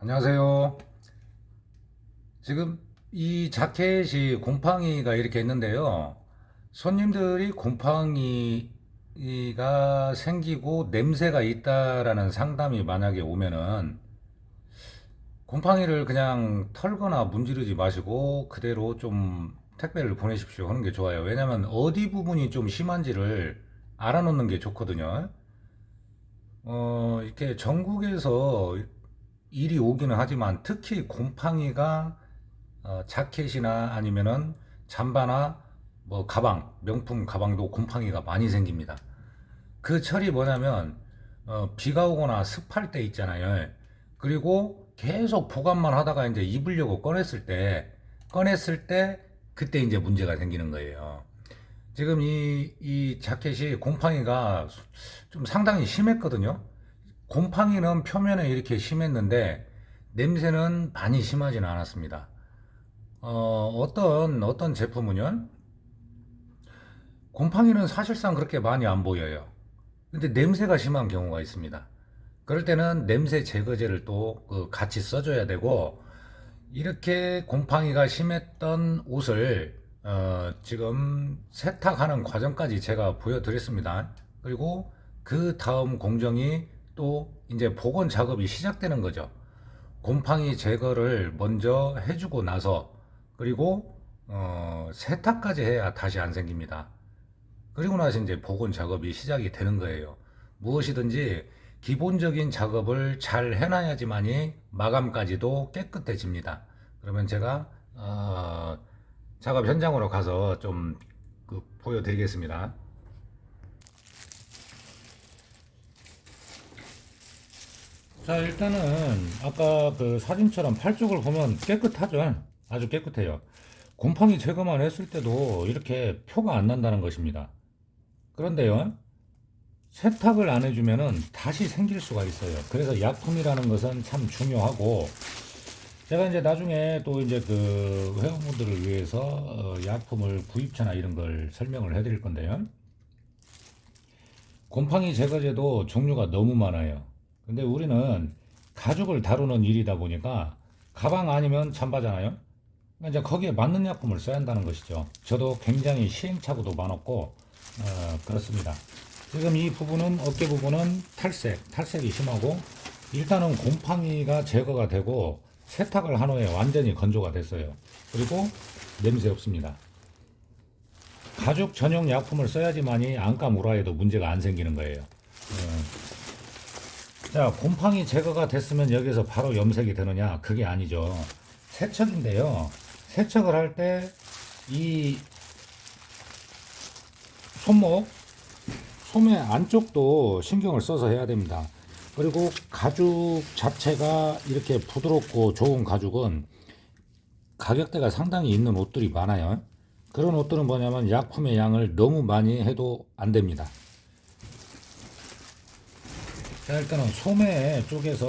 안녕하세요. 지금 이 자켓이 곰팡이가 이렇게 있는데요. 손님들이 곰팡이가 생기고 냄새가 있다라는 상담이 만약에 오면은 곰팡이를 그냥 털거나 문지르지 마시고 그대로 좀 택배를 보내십시오 하는 게 좋아요. 왜냐면 어디 부분이 좀 심한지를 알아놓는 게 좋거든요. 이렇게 전국에서 일이 오기는 하지만 특히 곰팡이가 자켓이나 아니면은 잠바나 뭐 가방, 명품 가방도 곰팡이가 많이 생깁니다. 그 철이 뭐냐면 비가 오거나 습할 때 있잖아요. 그리고 계속 보관만 하다가 이제 입으려고 꺼냈을 때 그때 이제 문제가 생기는 거예요. 지금 이 자켓이 곰팡이가 좀 상당히 심했거든요. 곰팡이는 표면에 이렇게 심했는데 냄새는 많이 심하지는 않았습니다. 어떤 제품은요, 곰팡이는 사실상 그렇게 많이 안 보여요. 근데 냄새가 심한 경우가 있습니다. 그럴 때는 냄새 제거제를 또 같이 써줘야 되고, 이렇게 곰팡이가 심했던 옷을 지금 세탁하는 과정까지 제가 보여드렸습니다. 그리고 그 다음 공정이 또 이제 복원 작업이 시작되는 거죠. 곰팡이 제거를 먼저 해주고 나서 그리고 세탁까지 해야 다시 안 생깁니다. 그리고 나서 이제 복원 작업이 시작이 되는 거예요. 무엇이든지 기본적인 작업을 잘 해놔야지만이 마감까지도 깨끗해집니다. 그러면 제가 작업 현장으로 가서 좀 보여드리겠습니다. 자, 일단은 아까 그 사진처럼 팔 쪽을 보면 깨끗하죠. 아주 깨끗해요. 곰팡이 제거만 했을 때도 이렇게 표가 안 난다는 것입니다. 그런데요, 세탁을 안 해주면은 다시 생길 수가 있어요. 그래서 약품이라는 것은 참 중요하고, 제가 이제 나중에 또 이제 그 회원분들을 위해서 약품을 구입처나 이런 걸 설명을 해드릴 건데요. 곰팡이 제거제도 종류가 너무 많아요. 근데 우리는 가죽을 다루는 일이다 보니까 가방 아니면 잠바잖아요. 그러니까 이제 거기에 맞는 약품을 써야 한다는 것이죠. 저도 굉장히 시행착오도 많았고 그렇습니다. 지금 이 부분은 어깨 부분은 탈색이 심하고 일단은 곰팡이가 제거가 되고 세탁을 한 후에 완전히 건조가 됐어요. 그리고 냄새 없습니다. 가죽 전용 약품을 써야지만이 안감 우라에도 문제가 안 생기는 거예요. 자, 곰팡이 제거가 됐으면 여기서 바로 염색이 되느냐? 그게 아니죠. 세척인데요. 세척을 할 때 이 손목, 소매 안쪽도 신경을 써서 해야 됩니다. 그리고 가죽 자체가 이렇게 부드럽고 좋은 가죽은 가격대가 상당히 있는 옷들이 많아요. 그런 옷들은 뭐냐면 약품의 양을 너무 많이 해도 안 됩니다. 자, 일단은 소매 쪽에서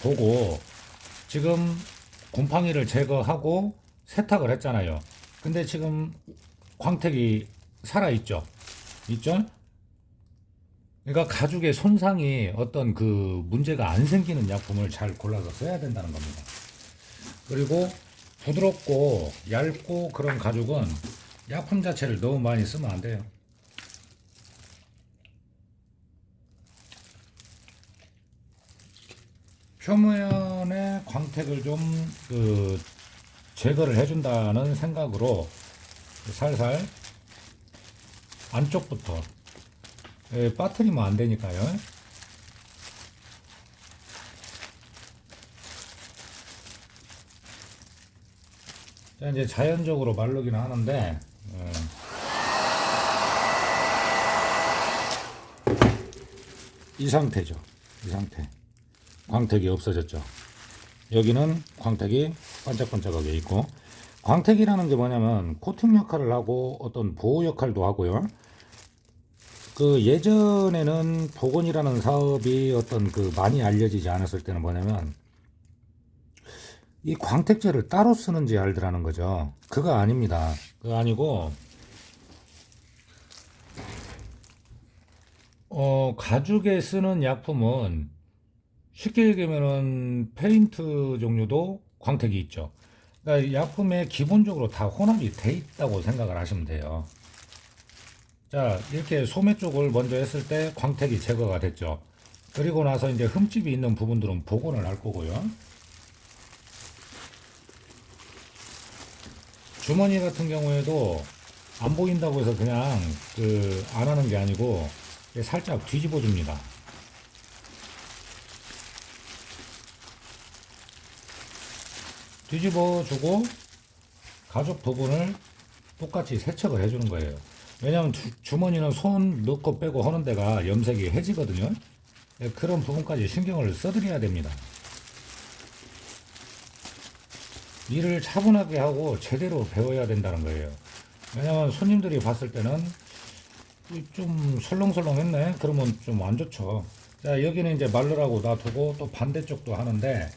보고 지금 곰팡이를 제거하고 세탁을 했잖아요. 근데 지금 광택이 살아있죠? 있죠? 그러니까 가죽의 손상이 어떤 그 문제가 안 생기는 약품을 잘 골라서 써야 된다는 겁니다. 그리고 부드럽고 얇고 그런 가죽은 약품 자체를 너무 많이 쓰면 안 돼요. 표면에 광택을 좀 제거를 해준다는 생각으로 살살 안쪽부터 빠뜨리면 안 되니까요. 자, 이제 자연적으로 마르기는 하는데 이 상태죠. 이 상태. 광택이 없어졌죠. 여기는 광택이 반짝반짝하게 있고, 광택이라는 게 뭐냐면 코팅 역할을 하고 어떤 보호 역할도 하고요. 그 예전에는 복원이라는 사업이 어떤 그 많이 알려지지 않았을 때는 뭐냐면 이 광택제를 따로 쓰는지 알더라는 거죠. 그거 아닙니다. 그거 아니고 가죽에 쓰는 약품은 쉽게 얘기하면은 페인트 종류도 광택이 있죠. 그러니까 약품에 기본적으로 다 혼합이 돼 있다고 생각을 하시면 돼요. 자, 이렇게 소매 쪽을 먼저 했을 때 광택이 제거가 됐죠. 그리고 나서 이제 흠집이 있는 부분들은 복원을 할 거고요. 주머니 같은 경우에도 안 보인다고 해서 그냥 안 하는 게 아니고 살짝 뒤집어 줍니다. 뒤집어 주고 가죽 부분을 똑같이 세척을 해주는 거예요. 왜냐하면 주머니는 손 넣고 빼고 하는 데가 염색이 해지거든요. 그런 부분까지 신경을 써드려야 됩니다. 일을 차분하게 하고 제대로 배워야 된다는 거예요. 왜냐하면 손님들이 봤을 때는 좀 설렁설렁 했네? 그러면 좀 안 좋죠. 자, 여기는 이제 말르라고 놔두고 또 반대쪽도 하는데,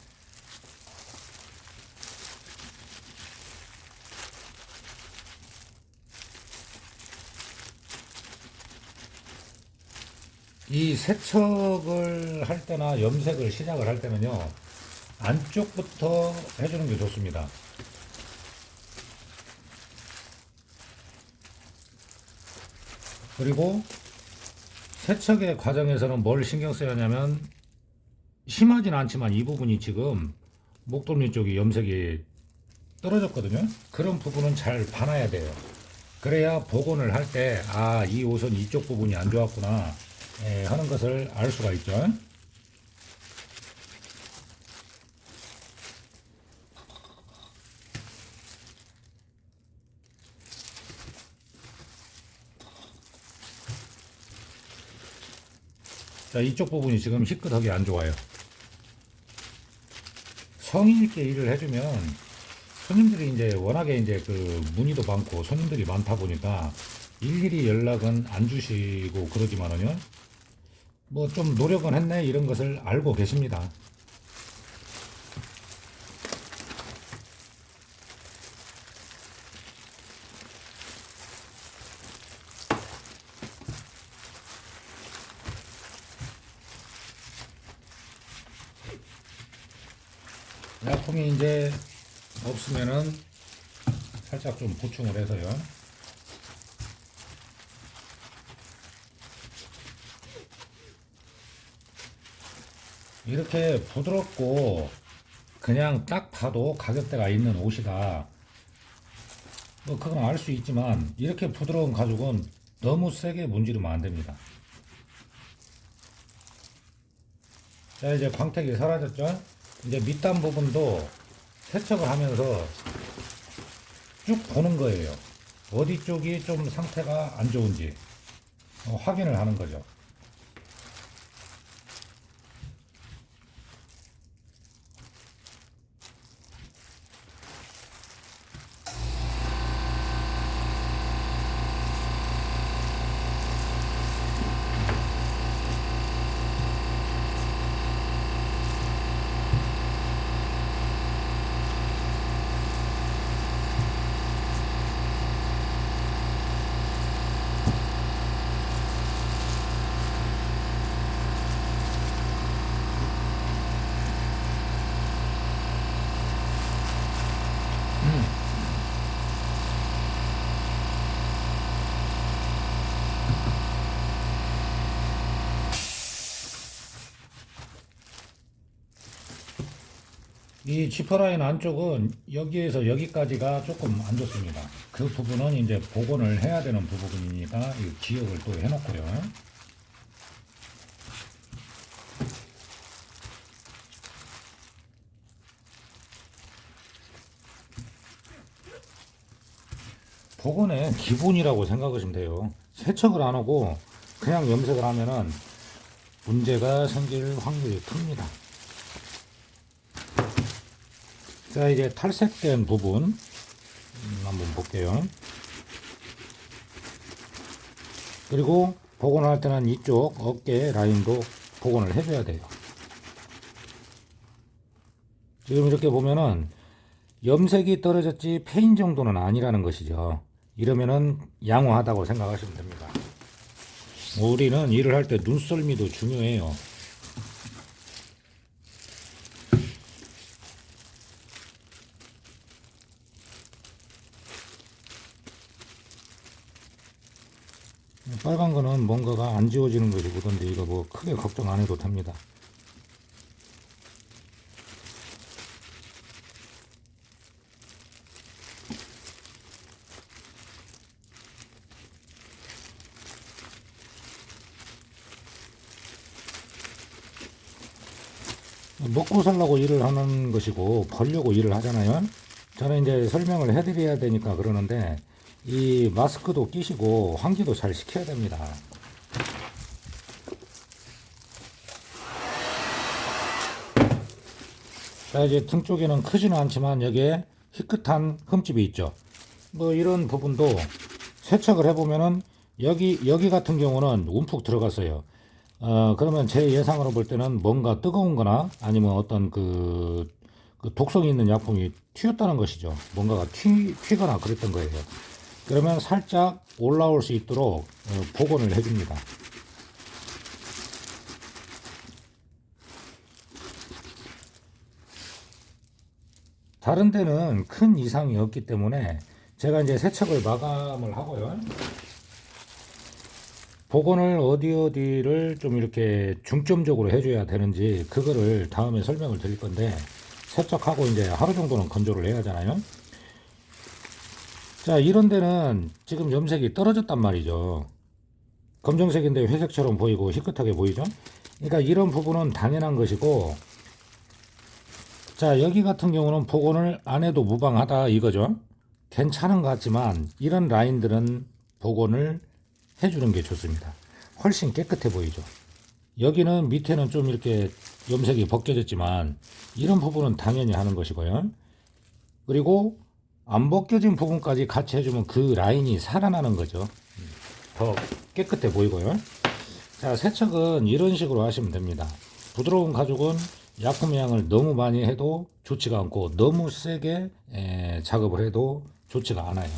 이 세척을 할 때나 염색을 시작을 할 때는요, 안쪽부터 해주는 게 좋습니다. 그리고 세척의 과정에서는 뭘 신경 써야 하냐면, 심하진 않지만 이 부분이 지금 목덜미 쪽이 염색이 떨어졌거든요. 그런 부분은 잘 봐놔야 돼요. 그래야 복원을 할 때, 아, 이 옷은 이쪽 부분이 안 좋았구나, 하는 것을 알 수가 있죠. 자, 이쪽 부분이 지금 희끗하게 안 좋아요. 성의 있게 일을 해주면 손님들이 이제 워낙에 이제 문의도 많고 손님들이 많다 보니까 일일이 연락은 안 주시고 그러지만은요, 뭐 좀 노력은 했네 이런 것을 알고 계십니다. 약품이 이제 없으면은 살짝 좀 보충을 해서요. 이렇게 부드럽고 그냥 딱 봐도 가격대가 있는 옷이다, 뭐 그건 알 수 있지만 이렇게 부드러운 가죽은 너무 세게 문지르면 안 됩니다. 자, 이제 광택이 사라졌죠? 이제 밑단 부분도 세척을 하면서 쭉 보는 거예요. 어디 쪽이 좀 상태가 안 좋은지 확인을 하는 거죠. 이 지퍼라인 안쪽은 여기에서 여기까지가 조금 안 좋습니다. 그 부분은 이제 복원을 해야 되는 부분이니까 이 기억을 또 해놓고요. 복원의 기본이라고 생각하시면 돼요. 세척을 안 하고 그냥 염색을 하면은 문제가 생길 확률이 큽니다. 자, 이제 탈색된 부분 한번 볼게요. 그리고 복원할 때는 이쪽 어깨 라인도 복원을 해줘야 돼요. 지금 이렇게 보면은 염색이 떨어졌지 페인 정도는 아니라는 것이죠. 이러면은 양호하다고 생각하시면 됩니다. 우리는 일을 할 때 눈썰미도 중요해요. 빨간 거는 뭔가가 안 지워지는 것이 보던데 이거 뭐 크게 걱정 안 해도 됩니다. 먹고 살라고 일을 하는 것이고 벌려고 일을 하잖아요. 저는 이제 설명을 해드려야 되니까 그러는데 이 마스크도 끼시고 환기도 잘 시켜야 됩니다. 자, 이제 등 쪽에는 크지는 않지만 여기에 희끗한 흠집이 있죠. 뭐 이런 부분도 세척을 해보면은 여기 같은 경우는 움푹 들어갔어요. 그러면 제 예상으로 볼 때는 뭔가 뜨거운 거나 아니면 어떤 그 독성이 있는 약품이 튀었다는 것이죠. 뭔가가 튀거나 그랬던 거예요. 그러면 살짝 올라올 수 있도록 복원을 해줍니다. 다른 데는 큰 이상이 없기 때문에 제가 이제 세척을 마감을 하고요. 복원을 어디를 좀 이렇게 중점적으로 해줘야 되는지 그거를 다음에 설명을 드릴 건데 세척하고 이제 하루 정도는 건조를 해야 하잖아요. 자, 이런 데는 지금 염색이 떨어졌단 말이죠. 검정색인데 회색처럼 보이고 희끗하게 보이죠. 그러니까 이런 부분은 당연한 것이고, 자, 여기 같은 경우는 복원을 안 해도 무방하다 이거죠. 괜찮은 것 같지만 이런 라인들은 복원을 해주는 게 좋습니다. 훨씬 깨끗해 보이죠. 여기는 밑에는 좀 이렇게 염색이 벗겨졌지만 이런 부분은 당연히 하는 것이고요. 그리고 안 벗겨진 부분까지 같이 해주면 그 라인이 살아나는 거죠. 더 깨끗해 보이고요. 자, 세척은 이런 식으로 하시면 됩니다. 부드러운 가죽은 약품의 양을 너무 많이 해도 좋지가 않고 너무 세게 작업을 해도 좋지가 않아요.